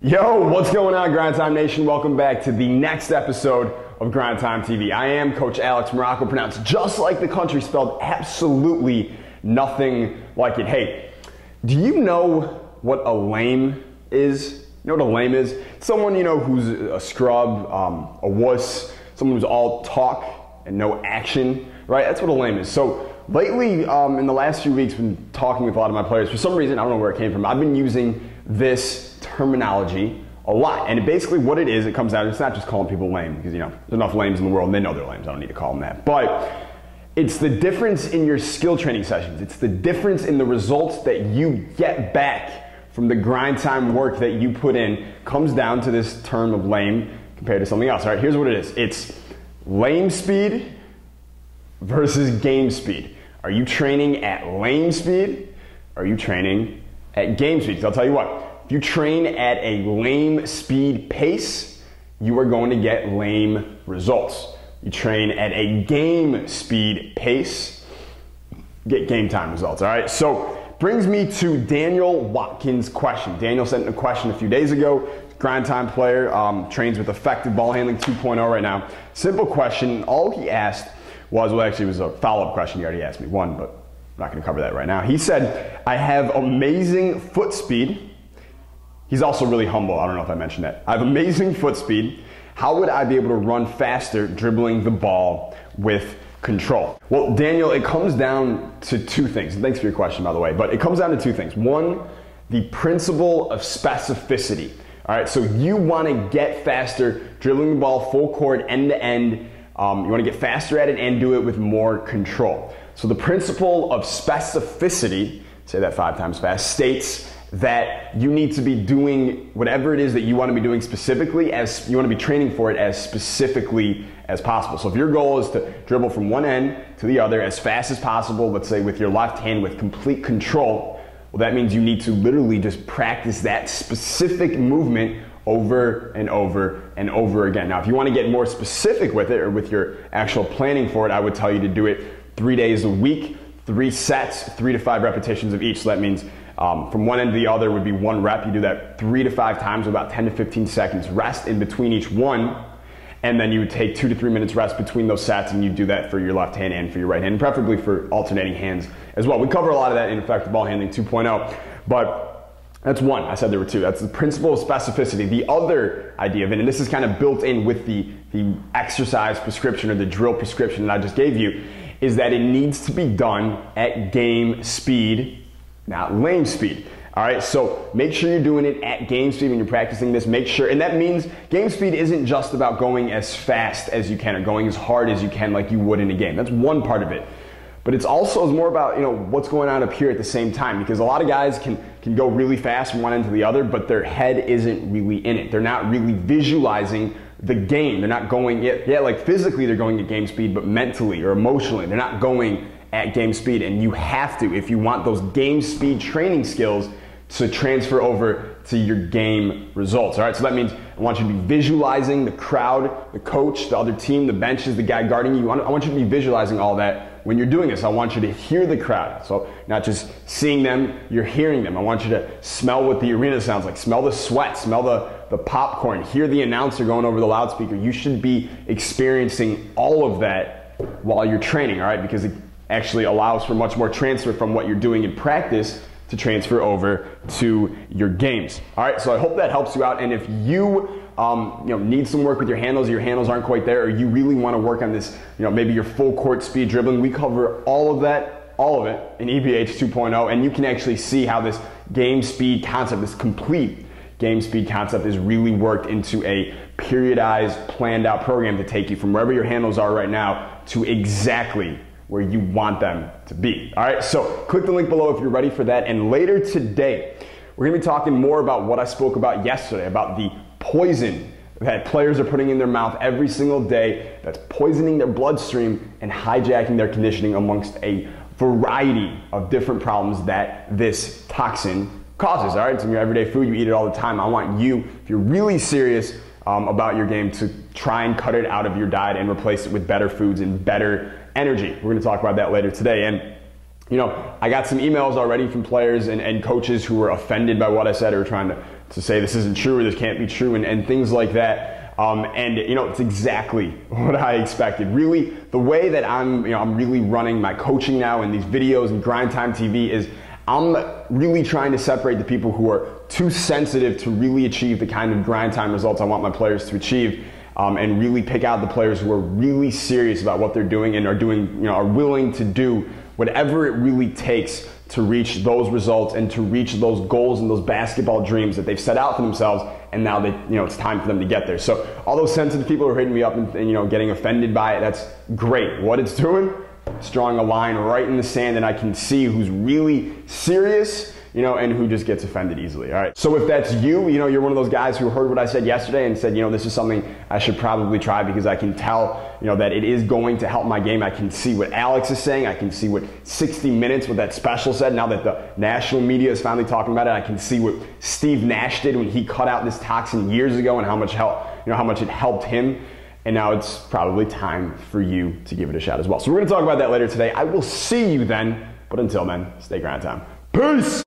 Yo, what's going on, Grind Time Nation? Welcome back to the next episode of Grind Time TV. I am Coach Alex Maroko, pronounced just like the country, spelled absolutely nothing like it. Hey, do you know what a lame is? You know what a lame is? Someone, who's a scrub, a wuss, someone who's all talk and no action, right? That's what a lame is. So lately, in the last few weeks, I've been talking with a lot of my players. For some reason, I don't know where it came from, I've been using this terminology a lot. And basically what it is, it comes out, it's not just calling people lame, because there's enough lames in the world and they know they're lames. I don't need to call them that. But it's the difference in your skill training sessions. It's the difference in the results that you get back from the grind time work that you put in comes down to this term of lame compared to something else. All right, here's what it is. It's lame speed versus game speed. Are you training at lame speed? Or are you training at game speed? 'Cause I'll tell you what, if you train at a lame speed pace, you are going to get lame results. You train at a game speed pace, get game time results, all right? So brings me to Daniel Watkins' question. Daniel sent a question a few days ago, grind time player, trains with effective ball handling 2.0 right now. Simple question, all he asked was, well actually it was a follow-up question, he already asked me one, but I'm not gonna cover that right now. He said, I have amazing foot speed. He's also really humble. I don't know if I mentioned that. I have amazing foot speed. How would I be able to run faster dribbling the ball with control? Well, Daniel, it comes down to two things. And thanks for your question, by the way. But it comes down to two things. One, the principle of specificity. All right, so you want to get faster dribbling the ball full court, end to end. You want to get faster at it and do it with more control. So the principle of specificity, say that 5 times fast, states that you need to be doing whatever it is that you want to be doing specifically, as you want to be training for it as specifically as possible. So if your goal is to dribble from one end to the other as fast as possible, let's say with your left hand with complete control, well, that means you need to literally just practice that specific movement over and over and over again. Now, if you want to get more specific with it or with your actual planning for it, I would tell you to do it 3 days a week, 3 sets, 3 to 5 repetitions of each. So that means from one end to the other would be 1 rep. You do that 3 to 5 times with about 10 to 15 seconds rest in between each one. And then you would take 2 to 3 minutes rest between those sets, and you do that for your left hand and for your right hand, and preferably for alternating hands as well. We cover a lot of that in Effective Ball Handling 2.0, but that's one. I said there were 2. That's the principle of specificity. The other idea of it, and this is kind of built in with the exercise prescription or the drill prescription that I just gave you, is that it needs to be done at game speed, not lame speed. All right, so make sure you're doing it at game speed when you're practicing this. Make sure, and that means game speed isn't just about going as fast as you can or going as hard as you can like you would in a game. That's one part of it. But it's also more about what's going on up here at the same time, because a lot of guys can go really fast from one end to the other, but their head isn't really in it. They're not really visualizing the game. They're not going, like physically they're going at game speed, but mentally or emotionally, they're not going at game speed. And you have to, if you want those game speed training skills to transfer over to your game results. All right, so that means I want you to be visualizing the crowd, the coach, the other team, the benches, the guy guarding you. I want you to be visualizing all that when you're doing this. I want you to hear the crowd. So not just seeing them, you're hearing them. I want you to smell what the arena sounds like, smell the sweat, smell the popcorn, hear the announcer going over the loudspeaker. You should be experiencing all of that while you're training, all right, because it actually allows for much more transfer from what you're doing in practice to transfer over to your games. All right, so I hope that helps you out. And if you need some work with your handles aren't quite there, or you really want to work on this, maybe your full court speed dribbling, we cover all of it in EBH 2.0, and you can actually see how this game speed concept, this complete game speed concept, is really worked into a periodized, planned out program to take you from wherever your handles are right now to exactly where you want them to be. All right, so click the link below if you're ready for that. And later today, we're gonna be talking more about what I spoke about yesterday, about the poison that players are putting in their mouth every single day that's poisoning their bloodstream and hijacking their conditioning amongst a variety of different problems that this toxin causes. All right, it's in your everyday food, you eat it all the time. I want you, if you're really serious about your game, to try and cut it out of your diet and replace it with better foods and better energy. We're going to talk about that later today. And I got some emails already from players and coaches who were offended by what I said, or trying to say this isn't true or this can't be true and things like that. And it's exactly what I expected. Really, the way that I'm really running my coaching now in these videos and Grind Time TV is I'm really trying to separate the people who are too sensitive to really achieve the kind of grind time results I want my players to achieve, and really pick out the players who are really serious about what they're doing and are willing to do whatever it really takes to reach those results and to reach those goals and those basketball dreams that they've set out for themselves, and now it's time for them to get there. So all those sensitive people who are hitting me up and getting offended by it, that's great. What it's doing, it's drawing a line right in the sand, and I can see who's really serious, and who just gets offended easily. All right. So if that's you're one of those guys who heard what I said yesterday and said, this is something I should probably try because I can tell, that it is going to help my game. I can see what Alex is saying. I can see what 60 Minutes, what that special said. Now that the national media is finally talking about it, I can see what Steve Nash did when he cut out this toxin years ago and how much it helped him. And now it's probably time for you to give it a shot as well. So we're going to talk about that later today. I will see you then. But until then, stay grind time. Peace!